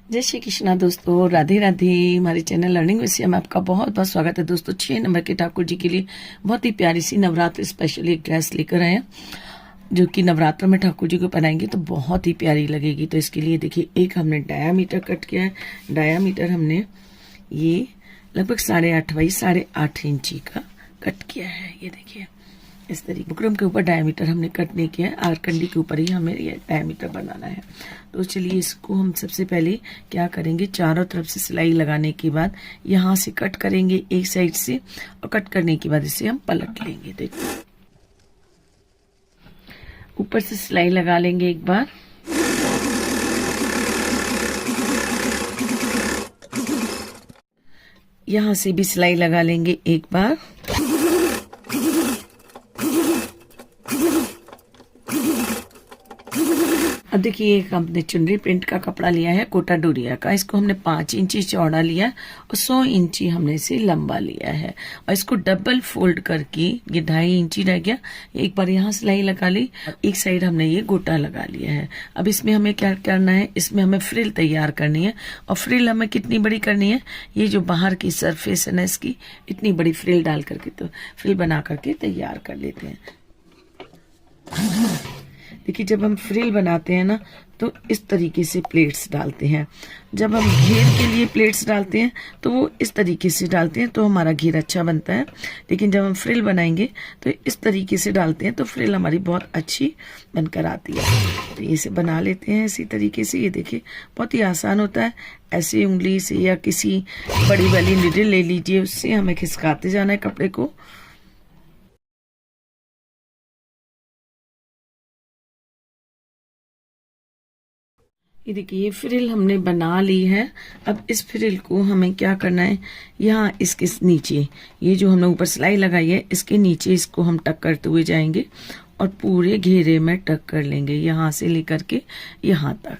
जय श्री कृष्णा दोस्तों, राधे राधे। हमारे चैनल लर्निंग विषय में आपका बहुत बहुत स्वागत है दोस्तों। 6 नंबर के ठाकुर जी के लिए बहुत ही प्यारी सी नवरात्र स्पेशल एक ड्रेस लेकर आए हैं, जो कि नवरात्र में ठाकुर जी को पहनाएंगे तो बहुत ही प्यारी लगेगी। तो इसके लिए देखिए, एक हमने डायामीटर कट किया है। डायामीटर हमने ये लगभग 8.5 बाई 8.5 इंची का कट किया है। ये देखिए, इस तरीके बुकरम के ऊपर डायमीटर हमने कट नहीं किया है, आरकंडी के ऊपर ही हमें ये डायमीटर बनाना है। तो चलिए, इसको हम सबसे पहले क्या करेंगे, चारों तरफ से सिलाई लगाने के बाद यहाँ से कट करेंगे एक साइड से, और कट करने के बाद इसे हम पलट लेंगे। देखिए, ऊपर से सिलाई लगा लेंगे एक बार, यहाँ से भी सिलाई लगा लेंगे एक बार, अब देखिए, एक हमने चुनरी प्रिंट का कपड़ा लिया है कोटा डोरिया का। इसको हमने 5 इंची चौड़ा लिया और 100 इंची हमने इसे लंबा लिया है, और इसको डबल फोल्ड करके ये 2.5 इंची रह गया। एक बार यहाँ सिलाई लगा ली, एक साइड हमने ये गोटा लगा लिया है। अब इसमें हमें क्या करना है, इसमें हमें फ्रिल तैयार करनी है। और फ्रिल हमें कितनी बड़ी करनी है, ये जो बाहर की सरफेस है ना, इसकी इतनी बड़ी फ्रिल डाल करके, तो फ्रिल बना करके तैयार कर लेते हैं। देखिए, जब हम फ्रिल बनाते हैं ना, तो इस तरीके से प्लेट्स डालते हैं। जब हम घेर के लिए प्लेट्स डालते हैं तो वो इस तरीके से डालते हैं, तो हमारा घेर अच्छा बनता है। लेकिन जब हम फ्रिल बनाएंगे तो इस तरीके से डालते हैं, तो फ्रिल हमारी बहुत अच्छी बनकर आती है। तो इसे बना लेते हैं इसी तरीके से। ये देखिए, बहुत ही आसान होता है। ऐसे उंगली से या किसी बड़ी वाली निडल ले लीजिए, उससे हमें खिसकाते जाना है कपड़े को। ये देखिए, ये फ्रिल हमने बना ली है। अब इस फ्रिल को हमें क्या करना है, यहाँ इसके नीचे, ये जो हमने ऊपर सिलाई लगाई है, इसके नीचे इसको हम टक करते हुए जाएंगे और पूरे घेरे में टक कर लेंगे, यहाँ से लेकर के यहाँ तक।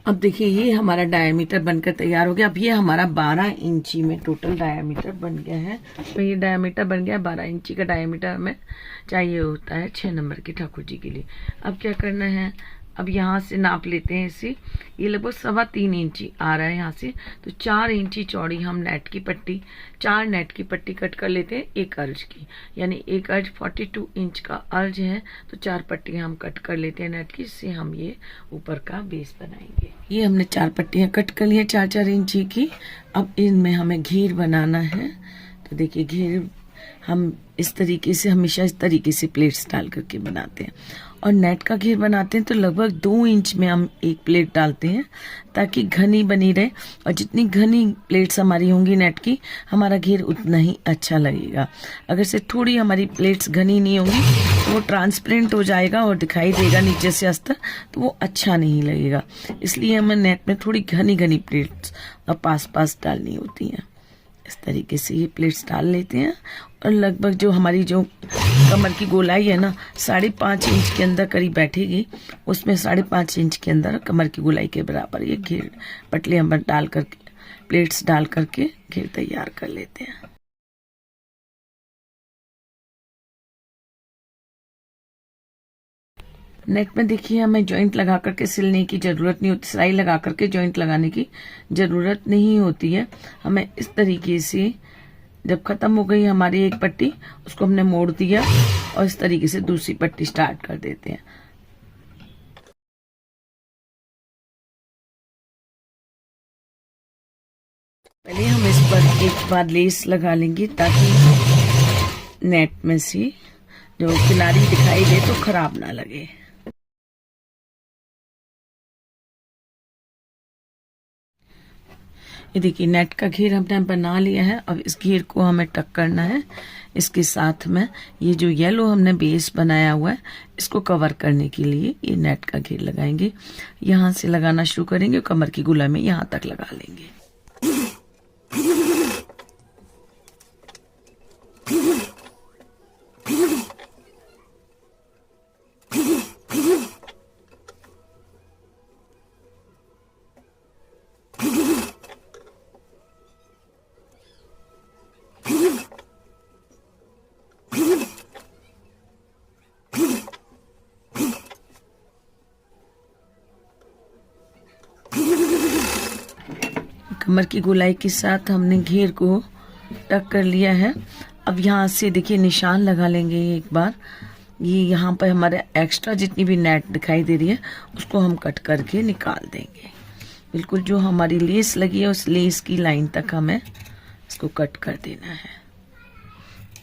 अब देखिए, ये हमारा डायमीटर बनकर तैयार हो गया। अब ये हमारा 12 इंची में टोटल डायमीटर बन गया है। तो ये डायमीटर बन गया, 12 इंची का डायमीटर हमें चाहिए होता है 6 नंबर के ठाकुर जी के लिए। अब क्या करना है, अब यहाँ से नाप लेते हैं इसे। ये लगभग 3.25 इंची आ रहा है यहाँ से, तो 4 इंची चौड़ी हम नेट की पट्टी, 4 नेट की पट्टी कट कर लेते हैं एक अर्ज की। यानी एक अर्ज 42 इंच का अर्ज है, तो 4 पट्टियाँ हम कट कर लेते हैं नेट की, इससे हम ये ऊपर का बेस बनाएंगे। ये हमने 4 पट्टियाँ कट कर ली है 4-4 इंची की। अब इनमें हमें घेर बनाना है। तो देखिए, घेर हम इस तरीके से, हमेशा इस तरीके से प्लेट्स डाल करके बनाते हैं। और नेट का घेर बनाते हैं तो लगभग 2 इंच में हम एक प्लेट डालते हैं, ताकि घनी बनी रहे। और जितनी घनी प्लेट्स हमारी होंगी नेट की, हमारा घेर उतना ही अच्छा लगेगा। अगर से थोड़ी हमारी प्लेट्स घनी नहीं होंगी तो वो ट्रांसपेरेंट हो जाएगा और दिखाई देगा नीचे से अस्तर, तो वो अच्छा नहीं लगेगा। इसलिए हमें नेट में थोड़ी घनी घनी प्लेट्स और पास पास डालनी होती हैं। इस तरीके से ये प्लेट्स डाल लेते हैं, और लगभग जो हमारी जो कमर की गोलाई है ना, 5.5 इंच के अंदर करीब बैठेगी। उसमें 5.5 इंच के अंदर कमर की गोलाई के बराबर ये घेर पटले हम डाल करके, प्लेट्स डाल करके घेर तैयार कर लेते हैं। नेट में देखिए, हमें जॉइंट लगा करके सिलने की जरूरत नहीं होती, सिलाई लगा करके जॉइंट लगाने की जरूरत नहीं होती है। हमें इस तरीके से, जब खत्म हो गई हमारी एक पट्टी, उसको हमने मोड़ दिया और इस तरीके से दूसरी पट्टी स्टार्ट कर देते हैं। पहले हम इस पर एक बार लेस लगा लेंगे, ताकि नेट में से जो किनारी दिखाई दे तो खराब ना लगे। ये देखिए, नेट का घेर हमने बना लिया है। अब इस घेर को हमें टक करना है। इसके साथ में ये जो येलो हमने बेस बनाया हुआ है, इसको कवर करने के लिए ये नेट का घेर लगाएंगे। यहाँ से लगाना शुरू करेंगे, कमर की गोलाई में यहाँ तक लगा लेंगे। कमर की गोलाई के साथ हमने घेर को टक कर लिया है। अब यहाँ से देखिए निशान लगा लेंगे एक बार। ये यहाँ पर हमारे एक्स्ट्रा जितनी भी नेट दिखाई दे रही है उसको हम कट करके निकाल देंगे। बिल्कुल जो हमारी लेस लगी है उस लेस की लाइन तक हमें इसको कट कर देना है।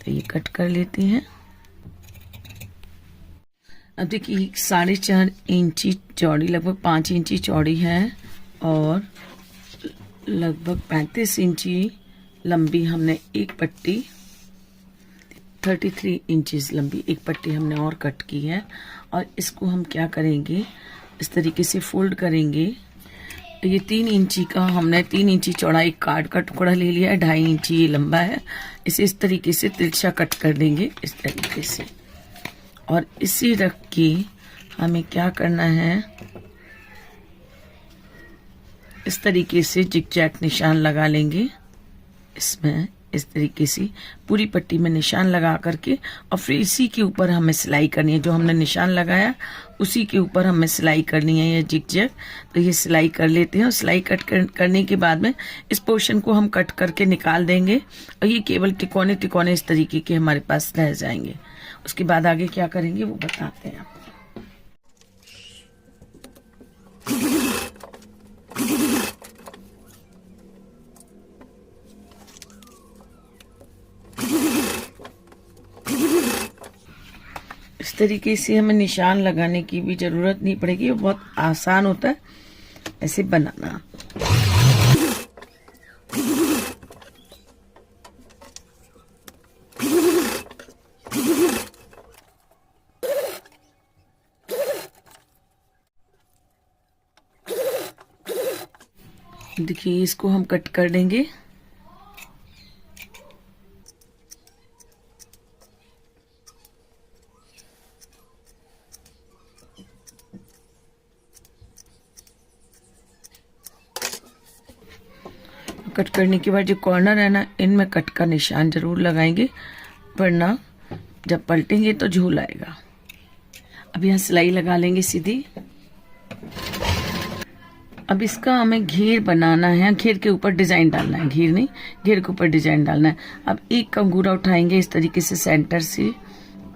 तो ये कट कर लेते हैं। अब देखिए 4.5 इंची चौड़ी, लगभग 5 इंची चौड़ी है और लगभग 35 इंची लंबी हमने एक पट्टी, 33 इंचेस लंबी एक पट्टी हमने और कट की है। और इसको हम क्या करेंगे, इस तरीके से फोल्ड करेंगे। ये 3 इंची का हमने 3 इंची चौड़ा एक कार्ड का टुकड़ा ले लिया है, 2.5 इंची ये लंबा है। इसे इस तरीके से तिरछा कट कर देंगे इस तरीके से। और इसे रख के हमें क्या करना है, इस तरीके से जिग-जैग निशान लगा लेंगे इसमें, इस तरीके से पूरी पट्टी में निशान लगा करके। और फिर इसी के ऊपर हमें सिलाई करनी है, जो हमने निशान लगाया उसी के ऊपर हमें सिलाई करनी है, ये जिग-जैग। तो ये सिलाई कर लेते हैं और सिलाई करने के बाद में इस पोर्शन को हम कट करके निकाल देंगे और ये केवल तिकोने तिकोने इस तरीके के हमारे पास रह जाएंगे। उसके बाद आगे क्या करेंगे वो बताते हैं आपको। इस तरीके से हमें निशान लगाने की भी जरूरत नहीं पड़ेगी, वो बहुत आसान होता है ऐसे बनाना। देखिए इसको हम कट कर देंगे। कट करने के बाद जो कॉर्नर है ना, इनमें कट का निशान जरूर लगाएंगे, वरना जब पलटेंगे तो झूल आएगा। अब यहाँ सिलाई लगा लेंगे सीधी। अब इसका हमें घेर बनाना है, घेर के ऊपर डिजाइन डालना है, घेर नहीं, घेर के ऊपर डिजाइन डालना है। अब एक कंगूरा उठाएंगे इस तरीके से सेंटर से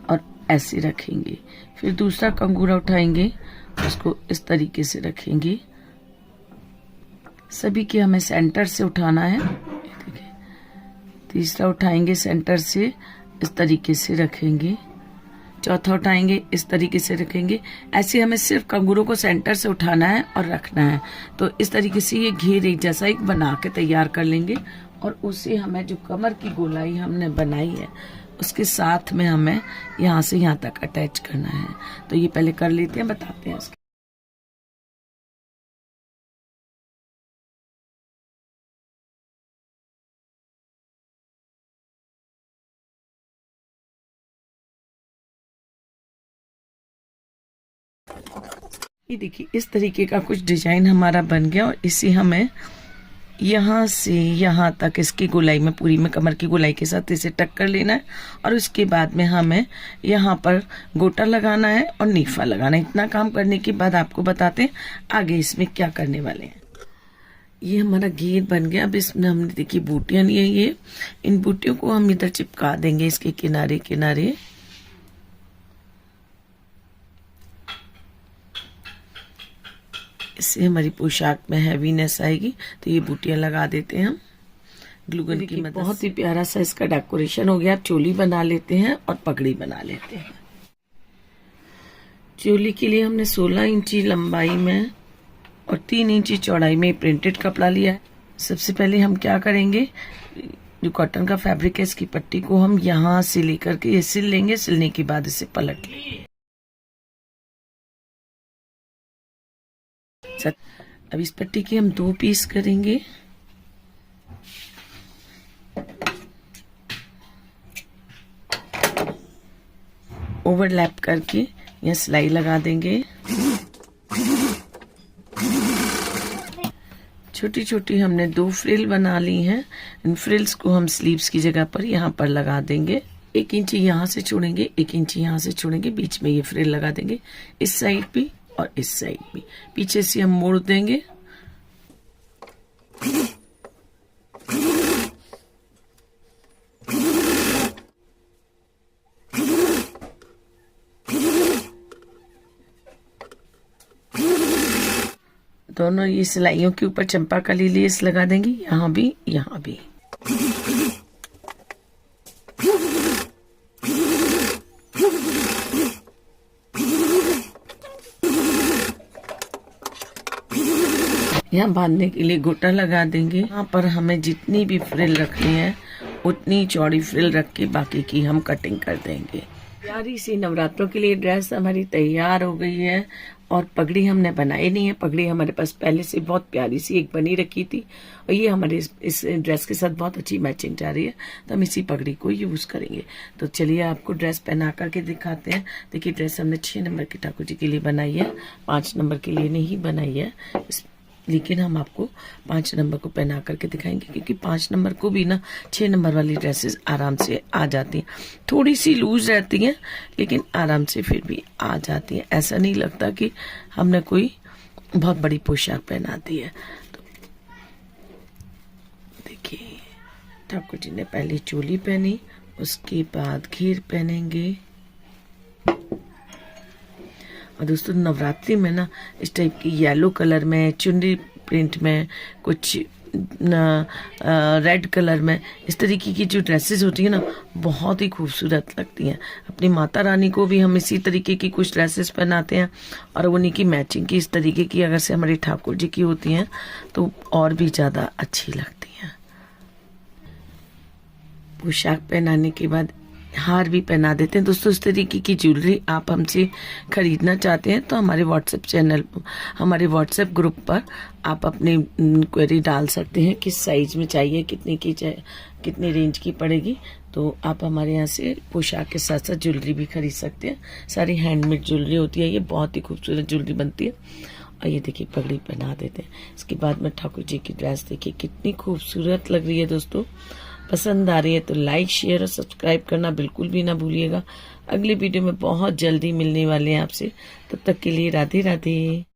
और ऐसे रखेंगे। फिर दूसरा कंगूरा उठाएंगे, उसको इस तरीके से रखेंगे। सभी के हमें सेंटर से उठाना है। देखिए तीसरा उठाएंगे सेंटर से, इस तरीके से रखेंगे। चौथा उठाएंगे इस तरीके से रखेंगे। ऐसे हमें सिर्फ कंगूरों को सेंटर से उठाना है और रखना है। तो इस तरीके से ये घेर एक जैसा एक बना के तैयार कर लेंगे और उसे हमें जो कमर की गोलाई हमने बनाई है उसके साथ में हमें यहाँ से यहाँ तक अटैच करना है। तो ये पहले कर लेते हैं, बताते हैं उसके। ये देखिए इस तरीके का कुछ डिजाइन हमारा बन गया और इसे हमें यहाँ से यहाँ तक इसकी गोलाई में, पूरी में कमर की गोलाई के साथ इसे टक कर लेना है। और उसके बाद में हमें यहाँ पर गोटा लगाना है और नीफा लगाना है। इतना काम करने के बाद आपको बताते हैं आगे इसमें क्या करने वाले हैं। ये हमारा घेर बन गया। अब इसमें हमने देखिए बूटियां ली है, ये इन बूटियों को हम इधर चिपका देंगे इसके किनारे किनारे। इससे हमारी पोशाक में हैवीनेस आएगी। तो ये बूटियां लगा देते हैं हम ग्लूगन की मदद। बहुत ही प्यारा सा इसका डेकोरेशन हो गया। अब चोली बना लेते हैं और पगड़ी बना लेते हैं। चोली के लिए हमने 16 इंची लंबाई में और 3 इंची चौड़ाई में प्रिंटेड कपड़ा लिया है। सबसे पहले हम क्या करेंगे, जो कॉटन का फैब्रिक है इसकी पट्टी को हम यहाँ से लेकर के ये सिल लेंगे। सिलने के बाद इसे पलट लेंगे। अब इस पट्टी के हम 2 पीस करेंगे। ओवरलैप करके यह सिलाई लगा देंगे। छोटी छोटी हमने 2 फ्रिल बना ली हैं। इन फ्रिल्स को हम स्लीव्स की जगह पर यहाँ पर लगा देंगे। 1 इंची यहाँ से छोड़ेंगे, 1 इंची यहाँ से छोड़ेंगे, बीच में ये फ्रिल लगा देंगे। इस साइड भी और इस साइड भी। पीछे से हम मोड़ देंगे दोनों ये सिलाइयों के ऊपर चंपाकली लेस लगा देंगी, यहाँ भी यहाँ भी। यहाँ बांधने के लिए गोटा लगा देंगे। यहाँ पर हमें जितनी भी फ्रिल रखनी है उतनी चौड़ी फ्रिल रख के बाकी की हम कटिंग कर देंगे। प्यारी सी नवरात्रों के लिए ड्रेस हमारी तैयार हो गई है और पगड़ी हमने बनाई नहीं है। पगड़ी हमारे पास पहले से बहुत प्यारी सी एक बनी रखी थी और ये हमारे इस ड्रेस के साथ बहुत अच्छी मैचिंग जा रही है, तो हम इसी पगड़ी को यूज करेंगे। तो चलिए आपको ड्रेस पहना करके दिखाते हैं। देखिए ड्रेस हमने 6 नंबर की ठाकुर जी के लिए बनाई है, 5 नंबर के लिए नहीं बनाई है, लेकिन हम आपको 5 नंबर को पहना करके दिखाएंगे, क्योंकि 5 नंबर को भी ना 6 नंबर वाली ड्रेसेस आराम से आ जाती हैं। थोड़ी सी लूज रहती हैं लेकिन आराम से फिर भी आ जाती हैं। ऐसा नहीं लगता कि हमने कोई बहुत बड़ी पोशाक पहना दी है। तो देखिए ठाकुर जी ने पहले चोली पहनी, उसके बाद घेर पहनेंगे। और दोस्तों नवरात्रि में ना इस टाइप की येलो कलर में चुनरी प्रिंट में, कुछ रेड कलर में, इस तरीके की जो ड्रेसेस होती है ना बहुत ही खूबसूरत लगती हैं। अपनी माता रानी को भी हम इसी तरीके की कुछ ड्रेसेस पहनाते हैं और उन्हीं की मैचिंग की इस तरीके की अगर से हमारी ठाकुर जी की होती हैं तो और भी ज़्यादा अच्छी लगती हैं। पोशाक पहनाने के बाद हार भी पहना देते हैं। दोस्तों इस तरीके की ज्वेलरी आप हमसे खरीदना चाहते हैं तो हमारे व्हाट्सएप चैनल, हमारे व्हाट्सएप ग्रुप पर आप अपनी क्वेरी डाल सकते हैं, किस साइज में चाहिए, कितनी रेंज की पड़ेगी। तो आप हमारे यहाँ से पोशाक के साथ साथ ज्वेलरी भी खरीद सकते हैं। सारी हैंडमेड ज्वेलरी होती है, ये बहुत ही खूबसूरत ज्वेलरी बनती है। और ये देखिए पगड़ी पहना देते हैं। इसके बाद में ठाकुर जी की ड्रेस देखिए कितनी खूबसूरत लग रही है। दोस्तों पसंद आ रही है तो लाइक शेयर और सब्सक्राइब करना बिल्कुल भी ना भूलिएगा। अगली वीडियो में बहुत जल्दी मिलने वाले हैं आपसे, तब तक के लिए राधे राधे।